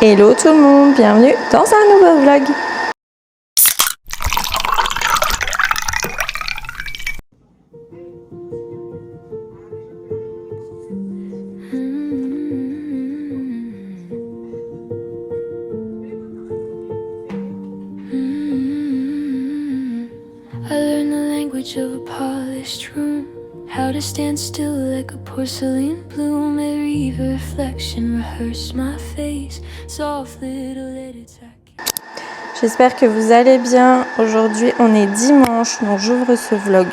Hello tout le monde, bienvenue dans un nouveau vlog. I learned the language of a polished room, how to stand still like a porcelain bloom. Every reflection rehearsed my face, soft little edits. J'espère que vous allez bien. Aujourd'hui on est dimanche, donc j'ouvre ce vlog.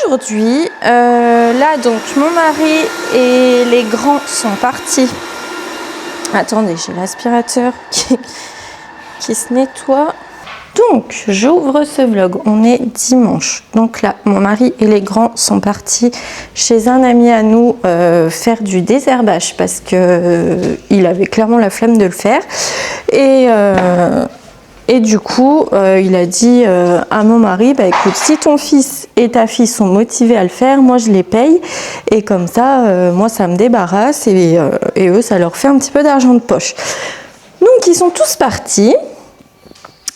Aujourd'hui, là donc mon mari et les grands sont partis. Attendez, j'ai l'aspirateur qui se nettoie. Donc, j'ouvre ce vlog, on est dimanche. Donc là, mon mari et les grands sont partis chez un ami à nous faire du désherbage parce qu'il avait clairement la flemme de le faire. Et du coup, il a dit à mon mari, bah écoute, si ton fils et ta fille sont motivés à le faire, moi je les paye. Et comme ça, moi ça me débarrasse et eux, ça leur fait un petit peu d'argent de poche. Donc, ils sont tous partis.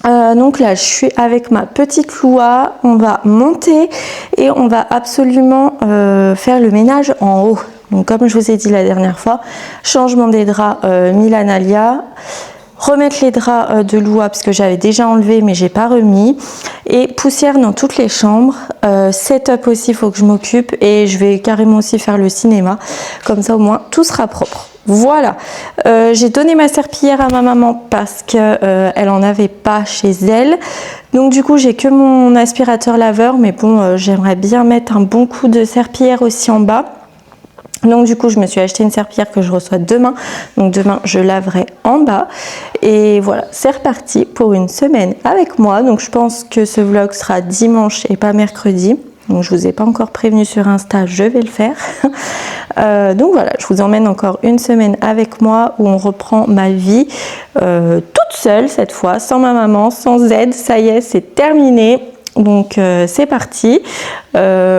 Donc là, je suis avec ma petite Loua, on va monter et on va absolument faire le ménage en haut. Donc comme je vous ai dit la dernière fois, changement des draps Milan Alia, remettre les draps de Loua parce que j'avais déjà enlevé mais j'ai pas remis, et poussière dans toutes les chambres, setup aussi, il faut que je m'occupe, et je vais carrément aussi faire le cinéma, comme ça au moins tout sera propre. Voilà, j'ai donné ma serpillière à ma maman parce qu'elle en avait pas chez elle. Donc du coup, j'ai que mon aspirateur laveur, mais bon, j'aimerais bien mettre un bon coup de serpillière aussi en bas. Donc du coup, je me suis acheté une serpillière que je reçois demain. Donc demain, je laverai en bas. Et voilà, c'est reparti pour une semaine avec moi. Donc je pense que ce vlog sera dimanche et pas mercredi. Donc je vous ai pas encore prévenu sur Insta, je vais le faire. Donc voilà, je vous emmène encore une semaine avec moi où on reprend ma vie toute seule cette fois, sans ma maman, sans aide. Ça y est, c'est terminé. Donc c'est parti.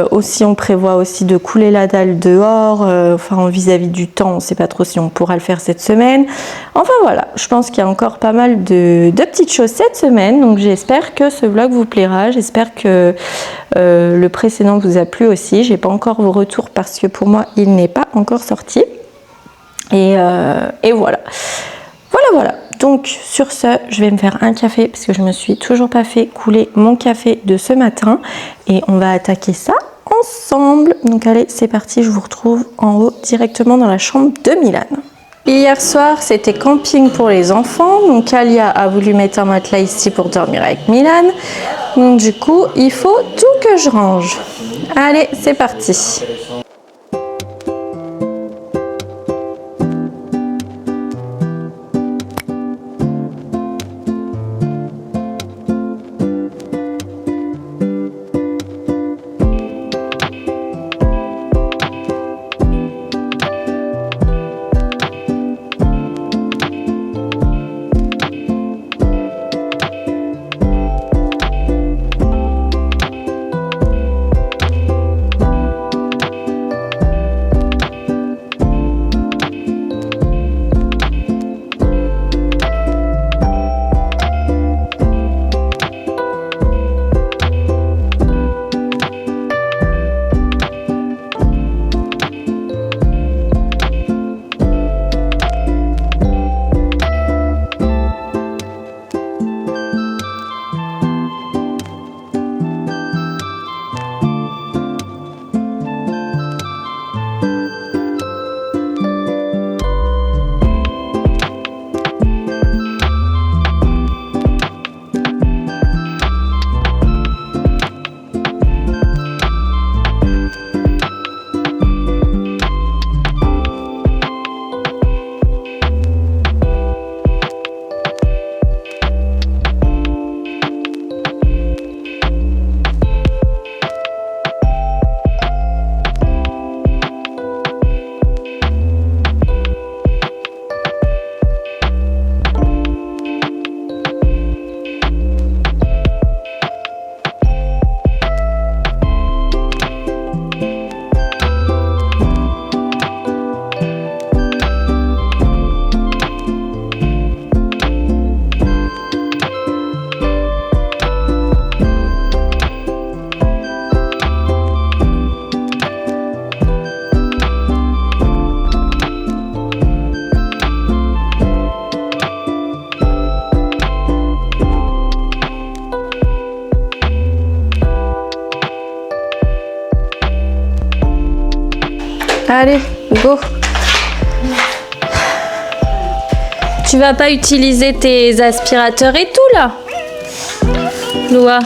Aussi on prévoit aussi de couler la dalle dehors, enfin vis-à-vis du temps, on ne sait pas trop si on pourra le faire cette semaine. Enfin voilà, je pense qu'il y a encore pas mal de petites choses cette semaine, donc j'espère que ce vlog vous plaira, j'espère que le précédent vous a plu aussi. J'ai pas encore vos retours parce que pour moi il n'est pas encore sorti. Et voilà. Voilà. Donc sur ce, je vais me faire un café parce que je me suis toujours pas fait couler mon café de ce matin. Et on va attaquer ça ensemble. Donc allez, c'est parti, je vous retrouve en haut directement dans la chambre de Milan. Hier soir, c'était camping pour les enfants. Donc Alia a voulu mettre un matelas ici pour dormir avec Milan. Donc du coup, il faut tout que je range. Allez, c'est parti. Allez, go. Tu vas pas utiliser tes aspirateurs et tout là, Loa?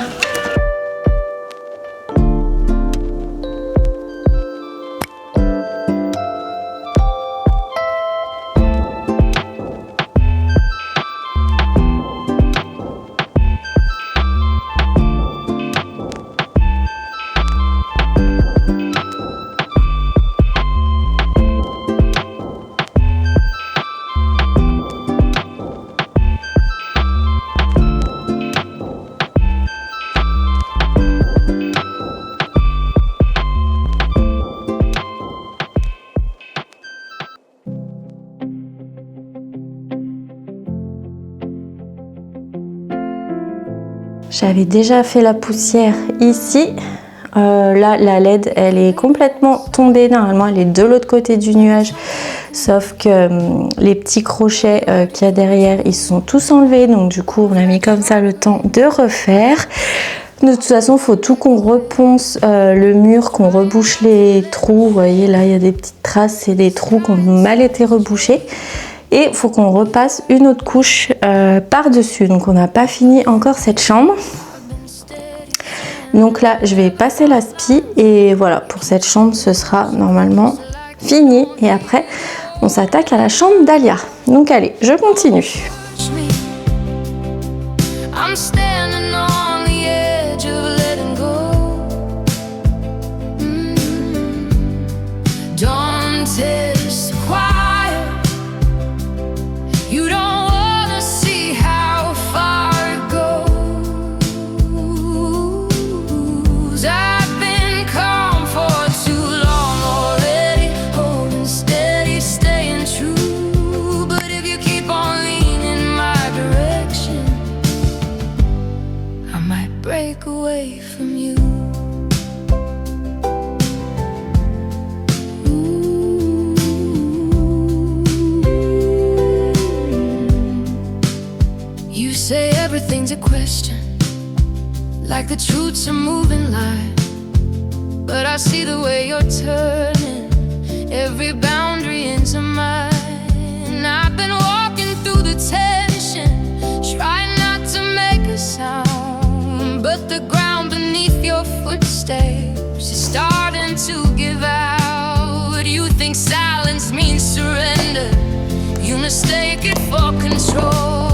J'avais déjà fait la poussière ici. Là, la LED, elle est complètement tombée. Normalement, elle est de l'autre côté du nuage. Sauf que les petits crochets qu'il y a derrière, ils sont tous enlevés. Donc, du coup, on a mis comme ça le temps de refaire. De toute façon, il faut tout qu'on reponce le mur, qu'on rebouche les trous. Vous voyez, là, il y a des petites traces. C'est des trous qui ont mal été rebouchés. Et il faut qu'on repasse une autre couche par-dessus. Donc on n'a pas fini encore cette chambre. Donc là, je vais passer l'aspi. Et voilà, pour cette chambre, ce sera normalement fini. Et après, on s'attaque à la chambre d'Alia. Donc allez, je continue. Everything's a question, like the truth's a moving line. But I see the way you're turning every boundary into mine. I've been walking through the tension, trying not to make a sound, but the ground beneath your footsteps is starting to give out. You think silence means surrender, you mistake it for control.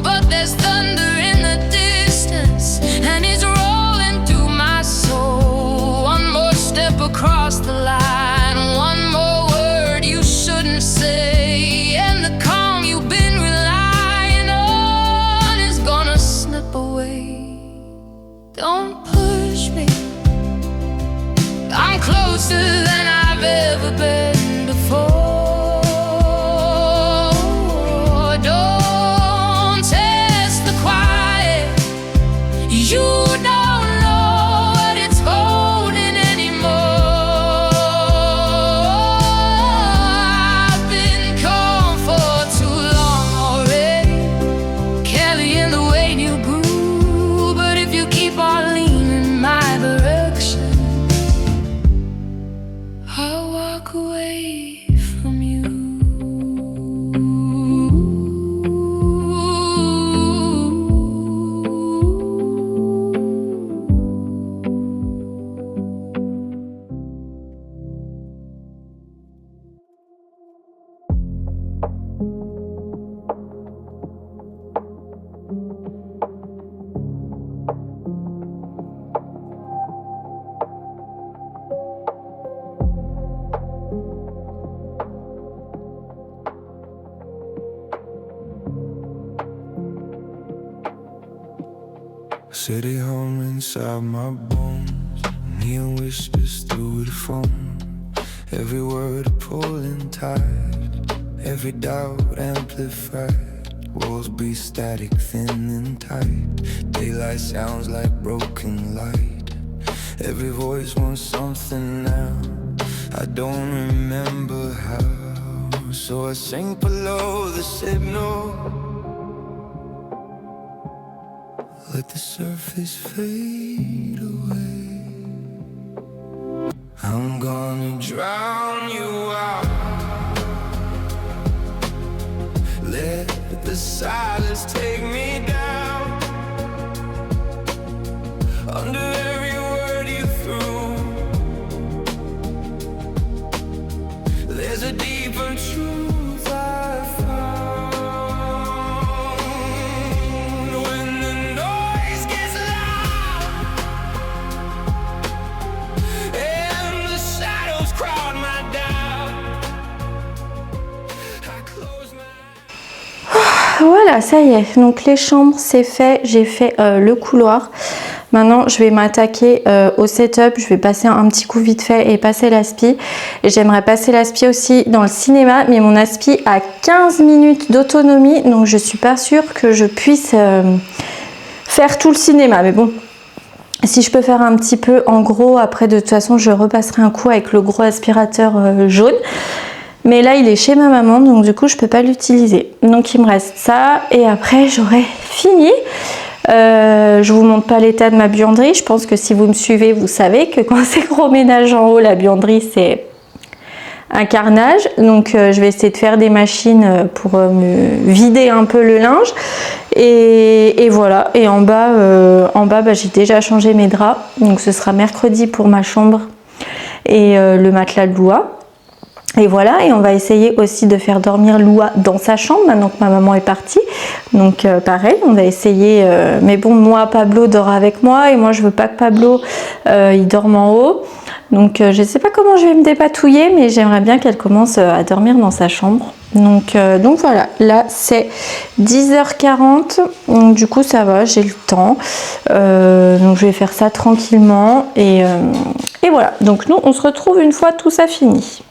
But there's thunder in the distance, and it's rolling through my soul. One more step across the line, one more word you shouldn't say, and the calm you've been relying on is gonna slip away. Don't push me, I'm closer than I've ever been before. You don't know what it's holding anymore. I've been calm for too long already, carrying the weight you grew. But if you keep on leaning my direction, I'll walk away from you. City hum inside my bones, neon whispers through the phone. Every word a pulling tide, every doubt amplified. Walls be static, thin and tight. Daylight sounds like broken light. Every voice wants something now, I don't remember how. So I sink below the signal, let the surface fade away. I'm gonna drown you out. Let the silence take me down. Under every word you threw, there's a deeper truth I found. When the noise gets loud and the shadows crowd my doubt, I close my eyes. Voilà, ça y est. Donc les chambres, c'est fait. J'ai fait le couloir. Maintenant, je vais m'attaquer au setup. Je vais passer un petit coup vite fait et passer l'aspi. Et j'aimerais passer l'aspi aussi dans le cinéma. Mais mon aspi a 15 minutes d'autonomie. Donc, je suis pas sûre que je puisse faire tout le cinéma. Mais bon, si je peux faire un petit peu en gros, après de toute façon, je repasserai un coup avec le gros aspirateur jaune. Mais là, il est chez ma maman. Donc, du coup, je peux pas l'utiliser. Donc, il me reste ça. Et après, j'aurai fini. Je vous montre pas l'état de ma buanderie. Je pense que si vous me suivez, vous savez que quand c'est gros ménage en haut, la buanderie c'est un carnage. Donc je vais essayer de faire des machines pour me vider un peu le linge. Et voilà. Et en bas, bah, j'ai déjà changé mes draps. Donc ce sera mercredi pour ma chambre et le matelas de Loua. Et voilà, et on va essayer aussi de faire dormir Loua dans sa chambre maintenant que ma maman est partie. Donc pareil, on va essayer. Mais bon, moi, Pablo dort avec moi et moi, je veux pas que Pablo il dorme en haut. Donc je sais pas comment je vais me dépatouiller, mais j'aimerais bien qu'elle commence à dormir dans sa chambre. Donc voilà, là c'est 10h40. Donc du coup ça va, j'ai le temps. Donc je vais faire ça tranquillement et voilà. Donc nous, on se retrouve une fois tout ça fini.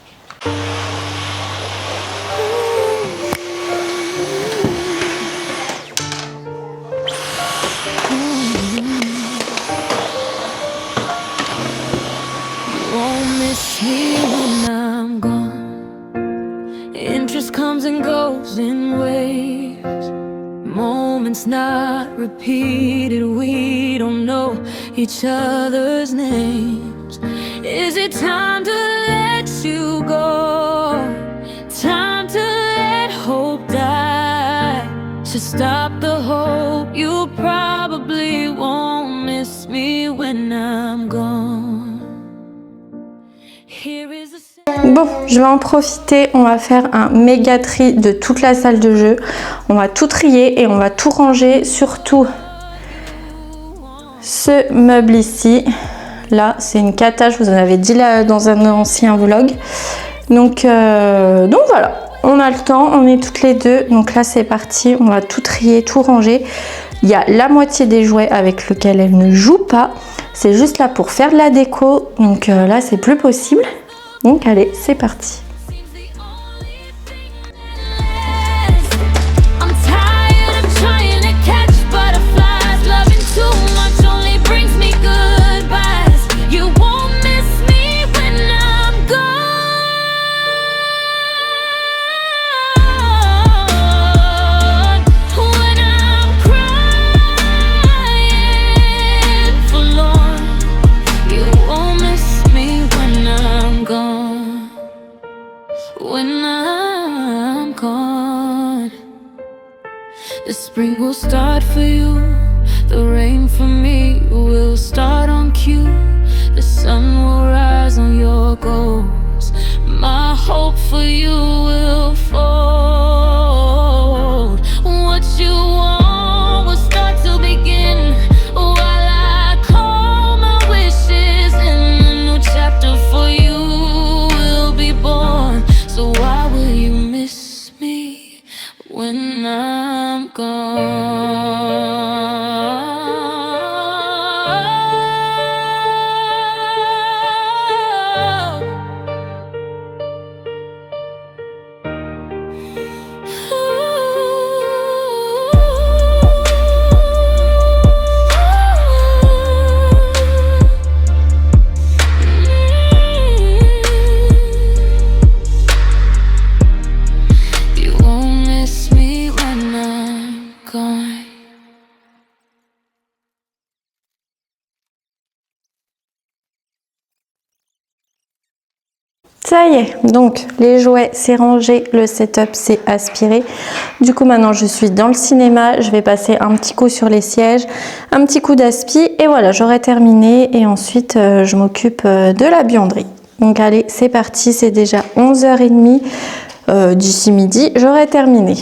Interest comes and goes in waves. Moments not repeated. We don't know each other's names. Is it time to let you go? Time to let hope die. To stop the hope. You probably won't miss me when I'm gone. Here is a Bon, je vais en profiter, on va faire un méga tri de toute la salle de jeu. On va tout trier et on va tout ranger, surtout ce meuble ici. Là, c'est une cata, je vous en avais dit là dans un ancien vlog. Donc voilà, on a le temps, on est toutes les deux. Donc là, c'est parti, on va tout trier, tout ranger. Il y a la moitié des jouets avec lesquels elle ne joue pas. C'est juste là pour faire de la déco. Donc là, c'est plus possible. Donc allez, c'est parti. The spring will start for you. The rain for me will start on cue. The sun will rise on your goals. My hope for you will fold. What you want will start to begin. While I call my wishes, and a new chapter for you will be born. So why will you miss me when I'm gone? You won't miss me when I'm gone. Ça y est, donc les jouets c'est rangé, le setup c'est aspiré. Du coup maintenant je suis dans le cinéma, je vais passer un petit coup sur les sièges, un petit coup d'aspi et voilà, j'aurai terminé et ensuite je m'occupe de la buanderie. Donc allez, c'est parti, c'est déjà 11h30, d'ici midi j'aurai terminé.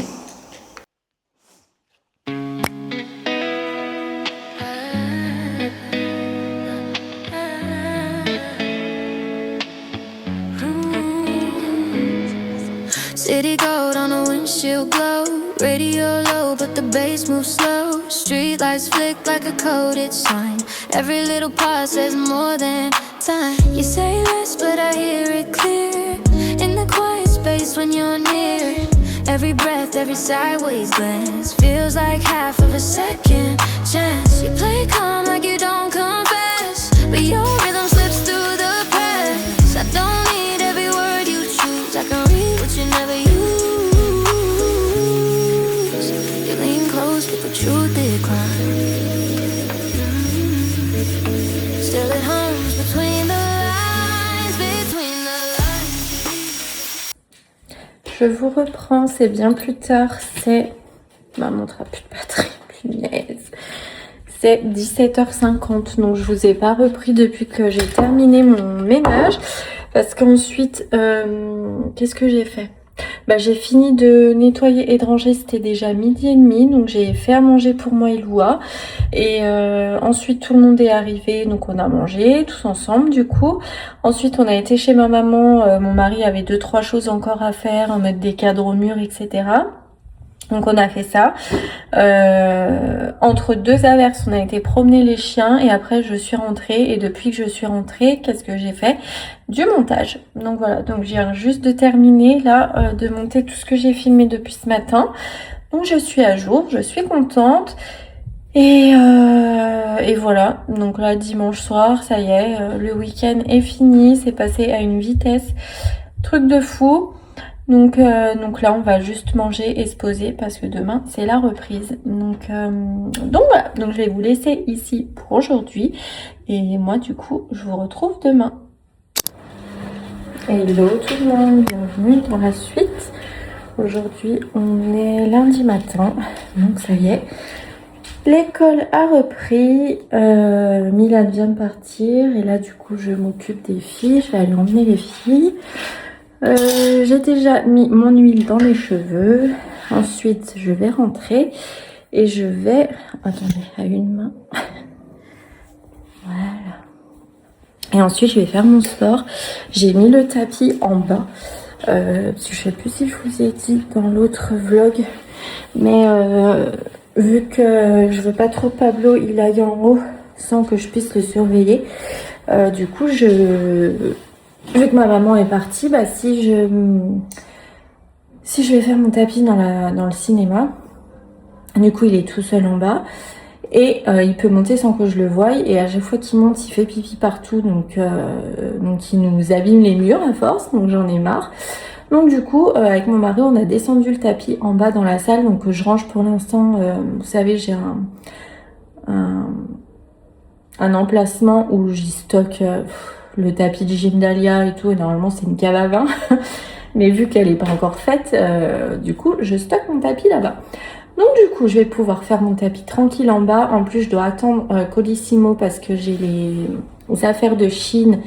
City gold on a windshield glow. Radio low, but the bass moves slow. Street lights flick like a coded sign. Every little part says more than time. You say less, but I hear it clear. In the quiet space when you're near. Every breath, every sideways glance feels like half of a second chance. You play calm like you don't confess, but your rhythm slips through the cracks. I don't need every word you choose. I can read what you never use. You lean close, but the truth declines. Still it hums between the lines, between the lines. Je vous reprends, c'est bien plus tard, c'est... Ma montre a plus de batterie, punaise. C'est 17h50, donc je vous ai pas repris depuis que j'ai terminé mon ménage. Parce qu'ensuite, qu'est-ce que j'ai fait? Bah, j'ai fini de nettoyer et de ranger, c'était déjà 12h30, donc j'ai fait à manger pour moi et Loua. Et ensuite tout le monde est arrivé, donc on a mangé tous ensemble du coup. Ensuite on a été chez ma maman, mon mari avait 2-3 choses encore à faire, mettre des cadres au mur, etc. Donc on a fait ça. Entre deux averses, on a été promener les chiens et après je suis rentrée. Et depuis que je suis rentrée, qu'est-ce que j'ai fait? Du montage. Donc voilà, donc je viens juste de terminer là, de monter tout ce que j'ai filmé depuis ce matin. Donc je suis à jour, je suis contente. Et voilà, donc là dimanche soir, ça y est, le week-end est fini, c'est passé à une vitesse, truc de fou. Donc là on va juste manger et se poser parce que demain c'est la reprise. Donc voilà, donc je vais vous laisser ici pour aujourd'hui et moi du coup je vous retrouve demain. Hello tout le monde, bienvenue dans la suite. Aujourd'hui on est lundi matin, donc ça y est. L'école a repris, Milan vient de partir et là du coup je m'occupe des filles, je vais aller emmener les filles. J'ai déjà mis mon huile dans les cheveux. Ensuite, je vais rentrer et je vais... Attendez, à une main. Voilà. Et ensuite, je vais faire mon sport. J'ai mis le tapis en bas. Parce que je sais plus si je vous ai dit dans l'autre vlog. Mais vu que je veux pas trop que Pablo il aille en haut sans que je puisse le surveiller. Du coup, vu que ma maman est partie, bah si je vais faire mon tapis dans le cinéma, du coup il est tout seul en bas et il peut monter sans que je le voie et à chaque fois qu'il monte il fait pipi partout donc il nous abîme les murs à force, donc j'en ai marre. Donc du coup avec mon mari on a descendu le tapis en bas dans la salle, donc je range pour l'instant, vous savez j'ai un emplacement où j'y stocke le tapis de gym Dahlia et tout, et normalement c'est une cave à vin. Mais vu qu'elle n'est pas encore faite, du coup je stocke mon tapis là-bas. Donc du coup je vais pouvoir faire mon tapis tranquille en bas. En plus je dois attendre Colissimo parce que j'ai les affaires de Chine,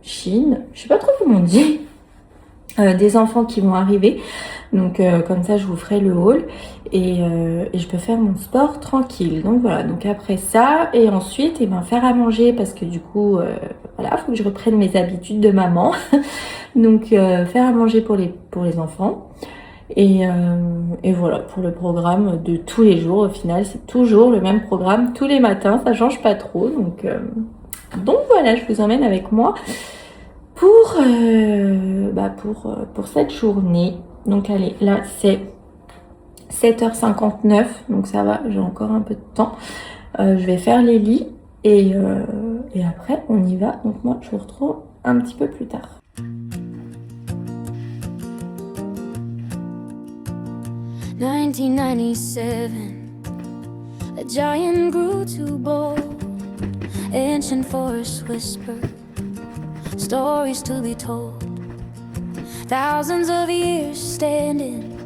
Chine, je sais pas trop comment on dit, des enfants qui vont arriver. Donc comme ça je vous ferai le haul et je peux faire mon sport tranquille. Donc voilà, donc après ça et ensuite faire à manger parce que du coup voilà, faut que je reprenne mes habitudes de maman. Donc faire à manger pour les enfants et voilà pour le programme de tous les jours. Au final c'est toujours le même programme tous les matins, ça change pas trop. Donc voilà, je vous emmène avec moi pour cette journée. Donc allez, là c'est 7h59, donc ça va, j'ai encore un peu de temps. Je vais faire les lits et après on y va. Donc moi je vous retrouve un petit peu plus tard. « 1997, a giant grew too bold, ancient forest whispered. stories to be told. Thousands of years standing,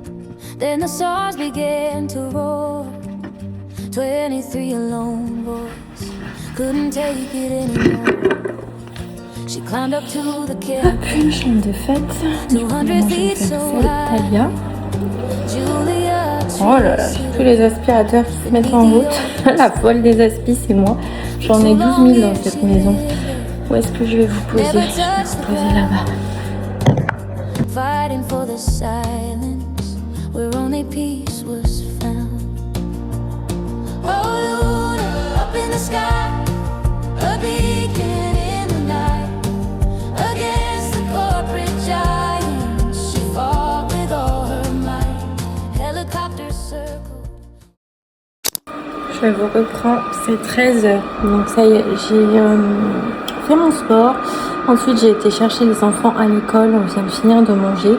then the stars began to roar. 23 alone boys couldn't take it anymore. She climbed up to the Une chambre de fête. Du coup, moi, je vais faire celle Talia. Oh là là, tous les aspirateurs qui se mettent en route. La folle des aspis, c'est moi. J'en ai 12 000 dans cette maison. Où est-ce que je vais vous poser? Je vais vous poser là-bas. Fighting for the silence where only peace was found. Oh, Luna, up in the sky, a beacon in the night. Against the corporate giants, she fought with all her might. Helicopter circle. Je vous reprends, c'est 13h. Donc ça y est, j'ai fait mon sport. Ensuite, j'ai été chercher les enfants à l'école. On vient de finir de manger.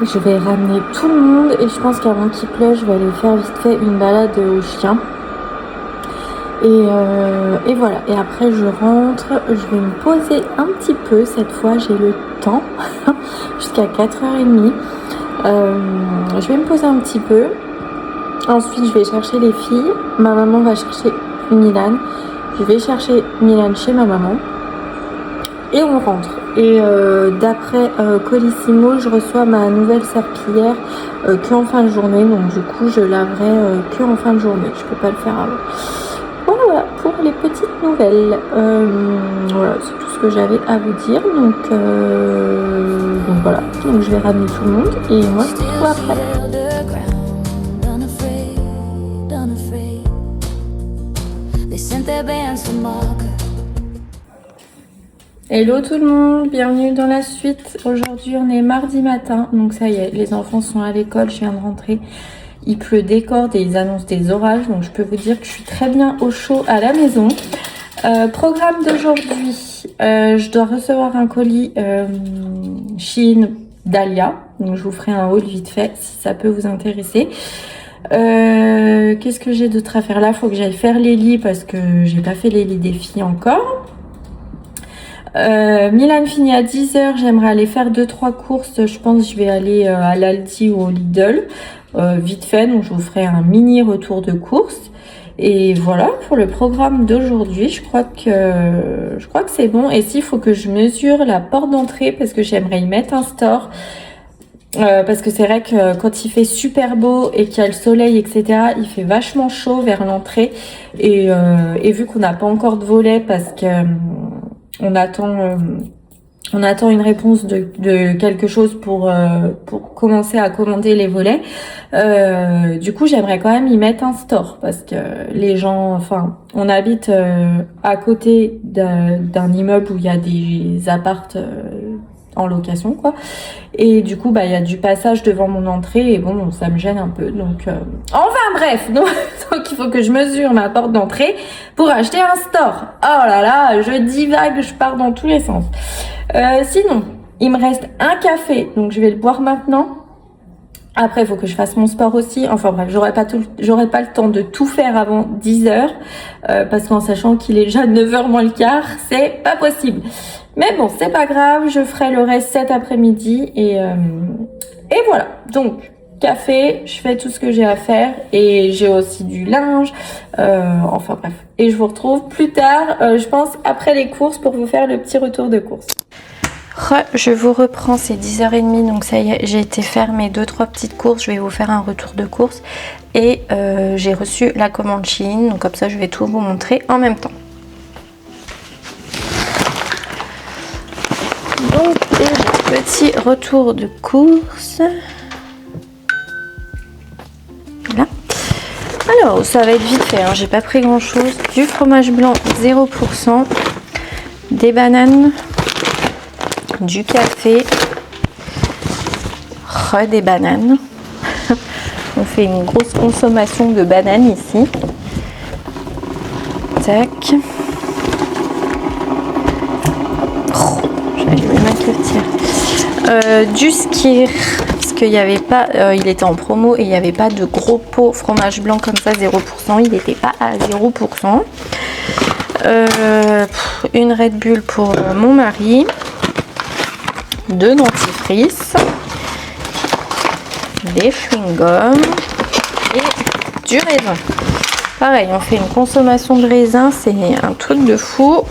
Je vais ramener tout le monde et je pense qu'avant qu'il pleuve, je vais aller faire vite fait une balade aux chiens. Et voilà. Et après, je rentre. Je vais me poser un petit peu. Cette fois, j'ai le temps jusqu'à 4h30. Je vais me poser un petit peu. Ensuite, je vais chercher les filles. Ma maman va chercher Milan. Je vais chercher Milan chez ma maman. Et on rentre. Et d'après Colissimo, je reçois ma nouvelle serpillière que en fin de journée. Donc du coup, je laverai que en fin de journée. Je peux pas le faire avant. Voilà pour les petites nouvelles. Voilà, c'est tout ce que j'avais à vous dire. Donc voilà. Donc je vais ramener tout le monde et moi je vous retrouve après. Hello tout le monde, bienvenue dans la suite. Aujourd'hui on est mardi matin, donc ça y est, les enfants sont à l'école, je viens de rentrer. Il pleut des cordes et ils annoncent des orages, donc je peux vous dire que je suis très bien au chaud à la maison. Programme d'aujourd'hui, je dois recevoir un colis Shein Dahlia, donc je vous ferai un haul vite fait si ça peut vous intéresser. Qu'est-ce que j'ai d'autre à faire là? Faut que j'aille faire les lits parce que j'ai pas fait les lits des filles encore. Milan finit à 10h, j'aimerais aller faire 2-3 courses. Je pense que je vais aller à l'Aldi ou au Lidl vite fait, donc je vous ferai un mini retour de course. Et voilà pour le programme d'aujourd'hui. Je crois que c'est bon. Et s'il faut que je mesure la porte d'entrée parce que j'aimerais y mettre un store. Parce que c'est vrai que quand il fait super beau et qu'il y a le soleil, etc., il fait vachement chaud vers l'entrée. Et vu qu'on n'a pas encore de volet parce que on attend une réponse de quelque chose pour commencer à commander les volets. Du coup, j'aimerais quand même y mettre un store parce que les gens, enfin, on habite à côté d'un immeuble où il y a des apparts en location, quoi. Et du coup, il y a du passage devant mon entrée et bon, ça me gêne un peu. Donc, enfin bref, donc il faut que je mesure ma porte d'entrée pour acheter un store. Oh là là, je divague, je pars dans tous les sens. Sinon, il me reste un café, donc je vais le boire maintenant. Après, il faut que je fasse mon sport aussi. Enfin bref, j'aurai pas le temps de tout faire avant 10h. Parce qu'en sachant qu'il est déjà 9h moins le quart, c'est pas possible. Mais bon, c'est pas grave, je ferai le reste cet après-midi. Et voilà. Donc, café, je fais tout ce que j'ai à faire. Et j'ai aussi du linge. Enfin bref. Et je vous retrouve plus tard, je pense, après les courses pour vous faire le petit retour de course. Je vous reprends, c'est 10h30, donc ça y est, j'ai été faire mes 2-3 petites courses. Je vais vous faire un retour de course et j'ai reçu la commande Shein, donc comme ça je vais tout vous montrer en même temps. Donc petit retour de course. Voilà. Alors ça va être vite fait, hein. J'ai pas pris grand chose. Du fromage blanc 0%, des bananes, du café, des bananes. On fait une grosse consommation de bananes ici. Tac. J'allais me mettre le tir. Du Skyr, parce qu'il n'y avait pas, il était en promo et il n'y avait pas de gros pots fromage blanc comme ça 0%. Il n'était pas à 0%. Une Red Bull pour mon mari. 2 dentifrices, des chewing-gums et du raisin. Pareil, on fait une consommation de raisin, c'est un truc de fou.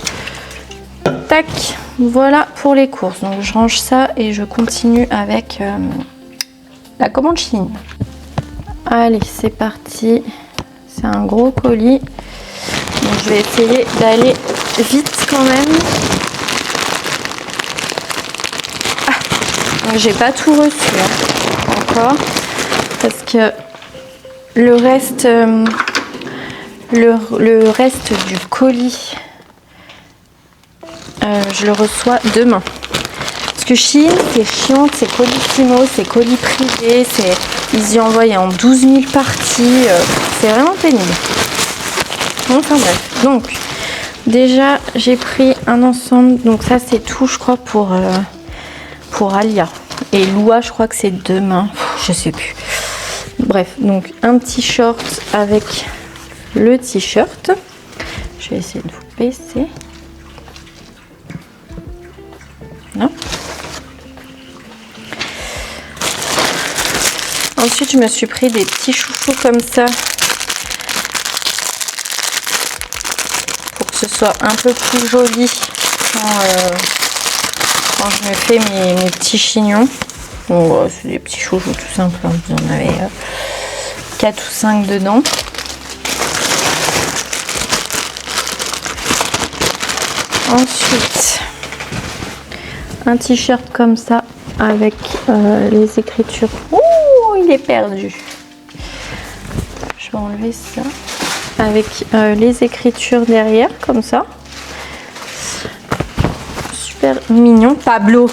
Tac, voilà pour les courses. Donc je range ça et je continue avec la commande Shein. Allez, c'est parti. C'est un gros colis. Donc je vais essayer d'aller vite quand même. Donc j'ai pas tout reçu encore parce que le reste du colis je le reçois demain. Parce que Shein, c'est chiant, c'est Colissimo, c'est colis privé, ils y envoient en 12 000 parties, c'est vraiment pénible. Enfin bref, donc déjà j'ai pris un ensemble, donc ça c'est tout je crois pour Alia. Et Loua je crois que c'est demain, je sais plus. Bref, donc un petit short avec le t-shirt. Je vais essayer de vous baisser. Non. Ensuite, je me suis pris des petits chouchous comme ça pour que ce soit un peu plus joli quand je me fais mes petits chignons. Bon, c'est des petits chouchous tout simples. Vous en avez 4 ou 5 dedans. Ensuite, un t-shirt comme ça avec les écritures. Ouh, il est perdu. Je vais enlever ça. Avec les écritures derrière, comme ça. Super mignon. Pablo.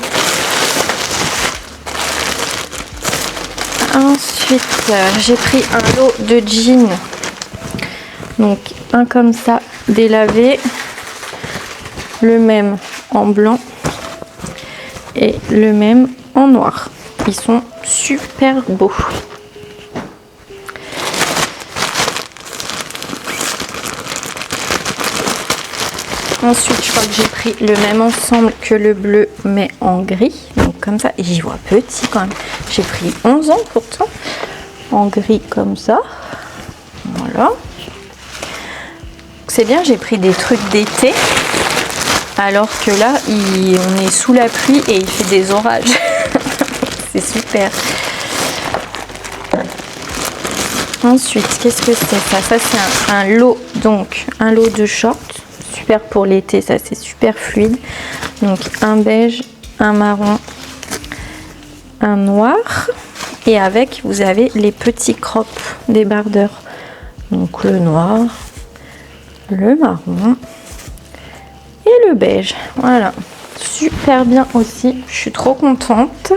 Ensuite, j'ai pris un lot de jeans. Donc, un comme ça, délavé. Le même en blanc. Et le même en noir. Ils sont super beaux. Ensuite, je crois que j'ai pris le même ensemble que le bleu, mais en gris. Donc comme ça, et j'y vois petit quand même. J'ai pris 11 ans pourtant. En gris comme ça. Voilà. C'est bien, j'ai pris des trucs d'été. Alors que là, on est sous la pluie et il fait des orages. C'est super. Ensuite, qu'est-ce que c'est ça? Ça, c'est un lot, donc un lot de shorts. Super pour l'été, ça c'est super fluide. Donc un beige, un marron, un noir. Et avec, vous avez les petits crops débardeurs. Donc le noir, le marron et le beige. Voilà, super bien aussi. Je suis trop contente.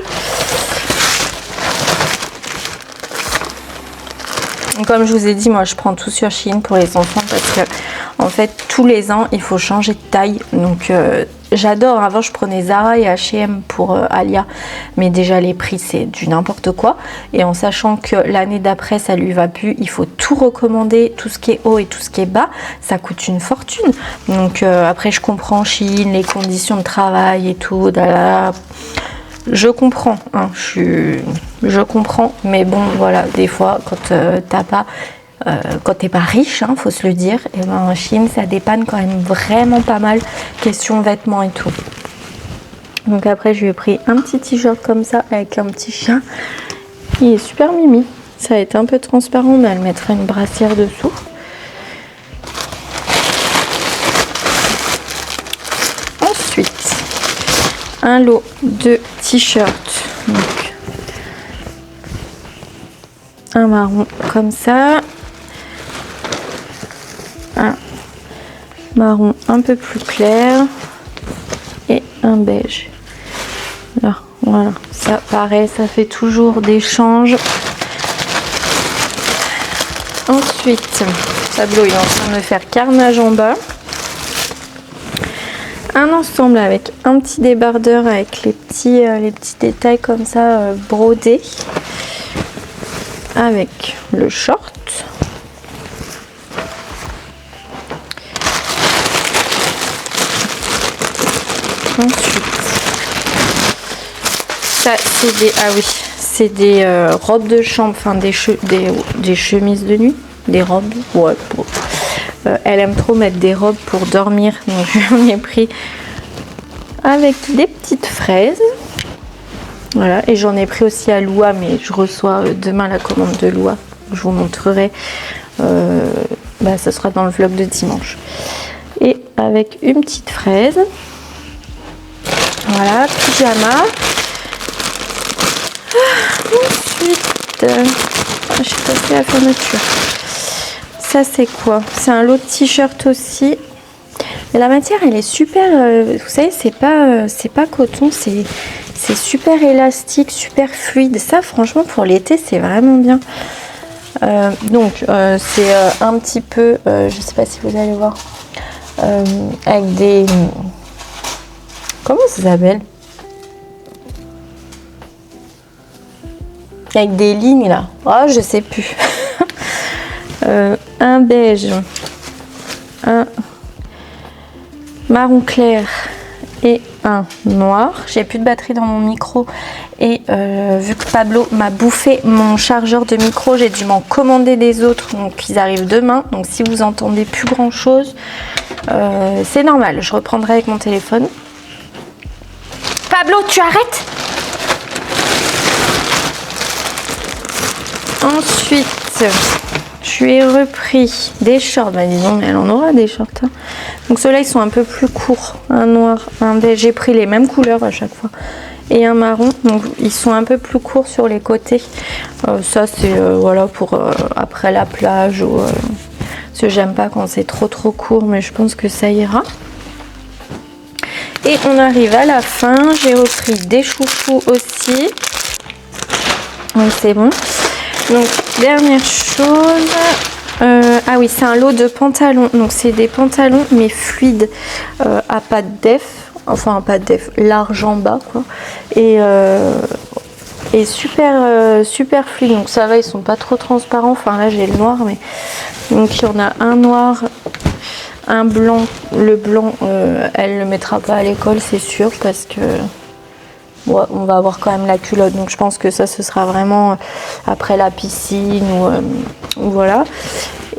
Comme je vous ai dit, moi je prends tout sur Shein pour les enfants parce que en fait tous les ans il faut changer de taille. Donc j'adore. Avant je prenais Zara et H&M pour Alia, mais déjà les prix c'est du n'importe quoi. Et en sachant que l'année d'après ça lui va plus, il faut tout recommander, tout ce qui est haut et tout ce qui est bas, ça coûte une fortune. Donc après je comprends Shein, les conditions de travail et tout. Je comprends, hein, je comprends, mais bon, voilà, des fois, quand t'es pas riche, hein, faut se le dire, et ben en Chine, ça dépanne quand même vraiment pas mal, question vêtements et tout. Donc après, je lui ai pris un petit t-shirt comme ça, avec un petit chien. Il est super mimi. Ça va être un peu transparent, mais elle mettra une brassière dessous. Ensuite, un lot de t-shirts, donc un marron comme ça, un marron un peu plus clair et un beige. Là, voilà, ça pareil, ça fait toujours des changes. Ensuite, Pablo il est en train de me faire carnage en bas. Un ensemble avec un petit débardeur avec les petits détails comme ça brodés, avec le short. Ensuite, ça, c'est des... Ah oui, c'est des robes de chambre, enfin des chemises de nuit, des robes. Ouais, elle aime trop mettre des robes pour dormir, donc j'en ai pris avec des petites fraises. Voilà, et j'en ai pris aussi à Loua, mais je reçois demain la commande de Loua. Je vous montrerai, ça sera dans le vlog de dimanche. Et avec une petite fraise. Voilà, pyjama. Ensuite, je suis passée à la fermeture. Ça c'est quoi? C'est un lot de t-shirt aussi. Mais la matière elle est super, vous savez, c'est pas coton, c'est super élastique, super fluide. Ça franchement pour l'été c'est vraiment bien. C'est un petit peu, je sais pas si vous allez voir, avec des... Comment ça s'appelle? Avec des lignes là. Oh, je sais plus. Un beige, un marron clair et un noir. J'ai plus de batterie dans mon micro et vu que Pablo m'a bouffé mon chargeur de micro, j'ai dû m'en commander des autres, donc ils arrivent demain. Donc si vous entendez plus grand chose, c'est normal, je reprendrai avec mon téléphone. Pablo, tu arrêtes? Ensuite, je lui ai repris des shorts. Bah disons, mais elle en aura des shorts. Hein. Donc ceux-là, ils sont un peu plus courts. Un noir, un beige. J'ai pris les mêmes couleurs à chaque fois. Et un marron. Donc ils sont un peu plus courts sur les côtés. Ça, c'est voilà pour après la plage. Ou, parce que j'aime pas quand c'est trop court. Mais je pense que ça ira. Et on arrive à la fin. J'ai repris des chouchous aussi. Donc c'est bon. Donc dernière chose, ah oui, c'est un lot de pantalons. Donc c'est des pantalons mais fluides à pattes def, enfin pas def, large en bas quoi. Et super fluide. Donc ça va, ils sont pas trop transparents. Enfin là j'ai le noir, mais donc il y en a un noir, un blanc. Le blanc, elle le mettra pas à l'école, c'est sûr, parce que ouais, on va avoir quand même la culotte, donc je pense que ça ce sera vraiment après la piscine ou voilà.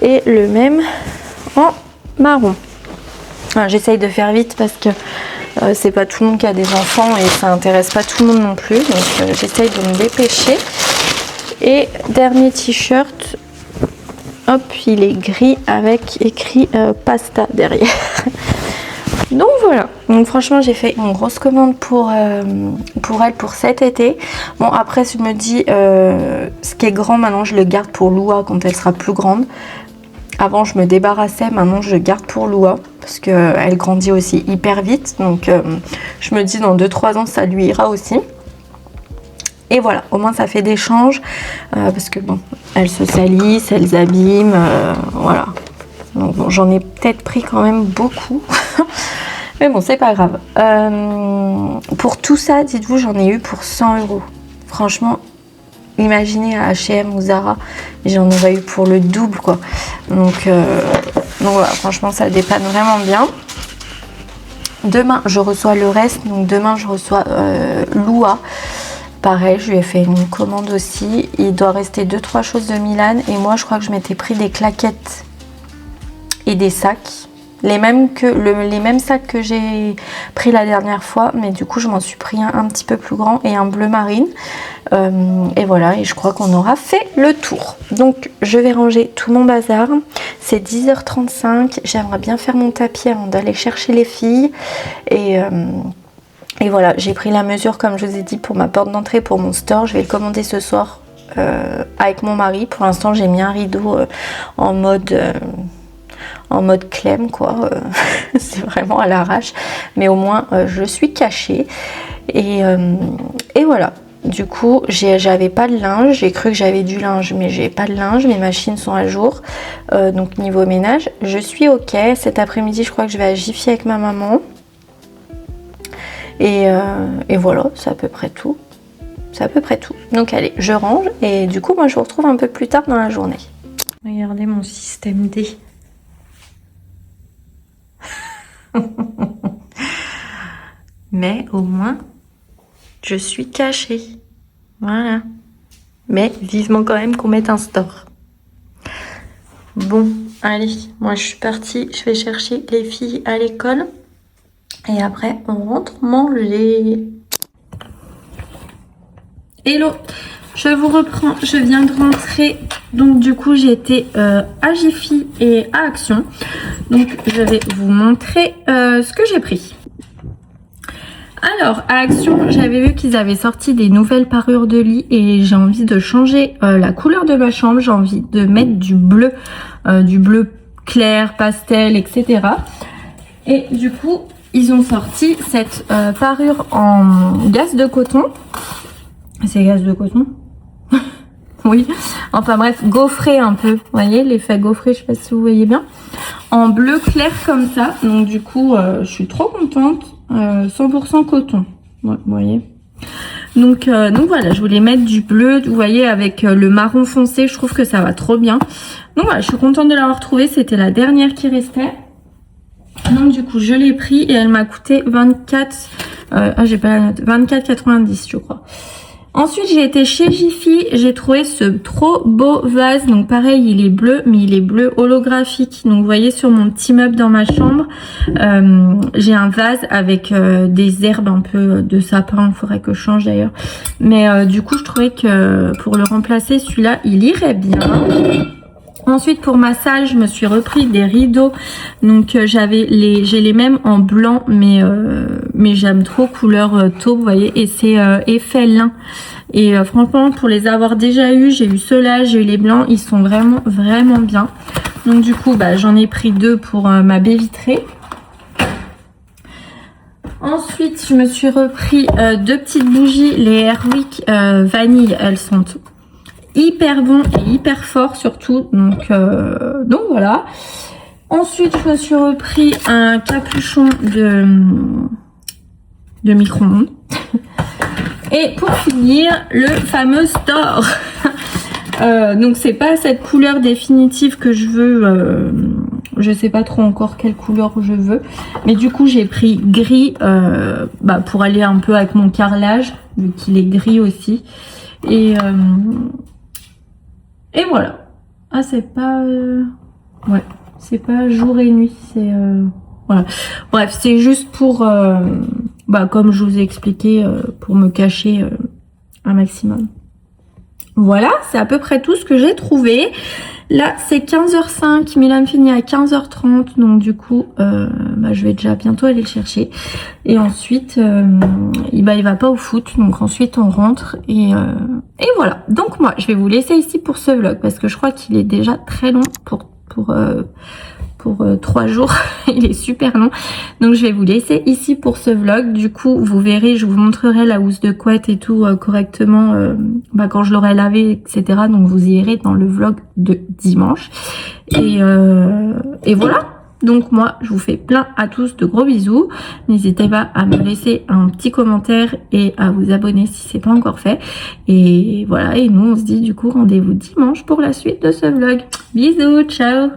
Et le même en marron. Enfin, j'essaye de faire vite parce que c'est pas tout le monde qui a des enfants et ça intéresse pas tout le monde non plus, donc j'essaye de me dépêcher. Et dernier t-shirt, hop, il est gris avec écrit pasta derrière. Donc voilà, donc franchement j'ai fait une grosse commande pour elle pour cet été. Bon après je me dis ce qui est grand maintenant je le garde pour Loua quand elle sera plus grande. Avant je me débarrassais, maintenant je garde pour Loua parce qu'elle grandit aussi hyper vite. Donc je me dis dans 2-3 ans ça lui ira aussi. Et voilà, au moins ça fait des changes parce que bon, elles se salissent, elles abîment, voilà. Donc bon, j'en ai peut-être pris quand même beaucoup. Mais bon, c'est pas grave. Pour tout ça, dites-vous, j'en ai eu pour 100 €. Franchement, imaginez à H&M ou Zara, j'en aurais eu pour le double, quoi. Donc voilà, franchement, ça dépanne vraiment bien. Demain, je reçois le reste. Donc demain, je reçois Loua. Pareil, je lui ai fait une commande aussi. Il doit rester 2-3 choses de Milan. Et moi, je crois que je m'étais pris des claquettes et des sacs. Les mêmes sacs que j'ai pris la dernière fois, mais du coup je m'en suis pris un petit peu plus grand et un bleu marine. Et voilà, et je crois qu'on aura fait le tour. Donc je vais ranger tout mon bazar. C'est 10h35, j'aimerais bien faire mon tapis avant d'aller chercher les filles. Et voilà, j'ai pris la mesure comme je vous ai dit pour ma porte d'entrée, pour mon store. Je vais le commander ce soir avec mon mari. Pour l'instant j'ai mis un rideau en mode clem quoi, c'est vraiment à l'arrache, mais au moins je suis cachée et voilà. Du coup j'avais pas de linge, j'ai cru que j'avais du linge mais j'ai pas de linge, mes machines sont à jour, donc niveau ménage je suis ok. Cet après-midi je crois que je vais à Jiffy avec ma maman et voilà, c'est à peu près tout. Donc allez, je range et du coup moi je vous retrouve un peu plus tard dans la journée. Regardez mon système D. Mais au moins Je suis cachée. Voilà. Mais vivement quand même qu'on mette un store. Bon, allez, moi je suis partie. Je vais chercher les filles à l'école. Et après, on rentre manger. Hello, je vous reprends. Je viens de rentrer. Donc du coup, j'étais à Jiffy et à Action. Donc je vais vous montrer ce que j'ai pris. Alors, à Action, j'avais vu qu'ils avaient sorti des nouvelles parures de lit et j'ai envie de changer la couleur de ma chambre. J'ai envie de mettre du bleu clair, pastel, etc. Et du coup, ils ont sorti cette parure en gaze de coton. C'est gaze de coton? Oui. Enfin bref, gaufré un peu. Vous voyez, l'effet gaufré, je sais pas si vous voyez bien. En bleu clair comme ça. Donc du coup, je suis trop contente. 100% coton. Ouais, vous voyez. Donc voilà, je voulais mettre du bleu, vous voyez, avec le marron foncé. Je trouve que ça va trop bien. Donc voilà, je suis contente de l'avoir trouvée. C'était la dernière qui restait. Donc du coup, je l'ai pris et elle m'a coûté 24,90 je crois. Ensuite, j'ai été chez Jiffy, j'ai trouvé ce trop beau vase. Donc pareil, il est bleu, mais il est bleu holographique. Donc vous voyez sur mon petit meuble dans ma chambre, j'ai un vase avec des herbes un peu de sapin. Il faudrait que je change d'ailleurs. Mais du coup, je trouvais que pour le remplacer, celui-là, il irait bien. Ensuite, pour ma salle, je me suis repris des rideaux. Donc j'ai les mêmes en blanc, mais j'aime trop couleur taupe, vous voyez, et c'est effet lin. Et franchement, pour les avoir déjà eu, j'ai eu ceux-là, j'ai eu les blancs, ils sont vraiment vraiment bien. Donc du coup, j'en ai pris 2 pour ma baie vitrée. Ensuite, je me suis repris 2 petites bougies, les Airwick vanille. Elles sont hyper bon et hyper fort surtout, donc voilà. Ensuite, je me suis repris un capuchon de micro-ondes. Et pour finir, le fameux store. Donc c'est pas cette couleur définitive que je veux. Je sais pas trop encore quelle couleur je veux. Mais du coup, j'ai pris gris pour aller un peu avec mon carrelage, vu qu'il est gris aussi. Et voilà. Ah, c'est pas... Ouais, c'est pas jour et nuit, c'est... Voilà. Bref, c'est juste pour... comme je vous ai expliqué, pour me cacher un maximum. Voilà, c'est à peu près tout ce que j'ai trouvé. Là, c'est 15h05, Milan finit à 15h30, donc du coup, je vais déjà bientôt aller le chercher. Et ensuite, il va pas au foot, donc ensuite on rentre et voilà. Donc moi, je vais vous laisser ici pour ce vlog, parce que je crois qu'il est déjà très long pour 3 jours. Il est super long, donc je vais vous laisser ici pour ce vlog. Du coup, vous verrez, je vous montrerai la housse de couette et tout correctement quand je l'aurai lavé, etc. Donc vous irez dans le vlog de dimanche. Et voilà. Donc moi, je vous fais plein à tous de gros bisous. N'hésitez pas à me laisser un petit commentaire et à vous abonner si c'est pas encore fait. Et voilà, et nous on se dit du coup rendez-vous dimanche pour la suite de ce vlog. Bisous, ciao.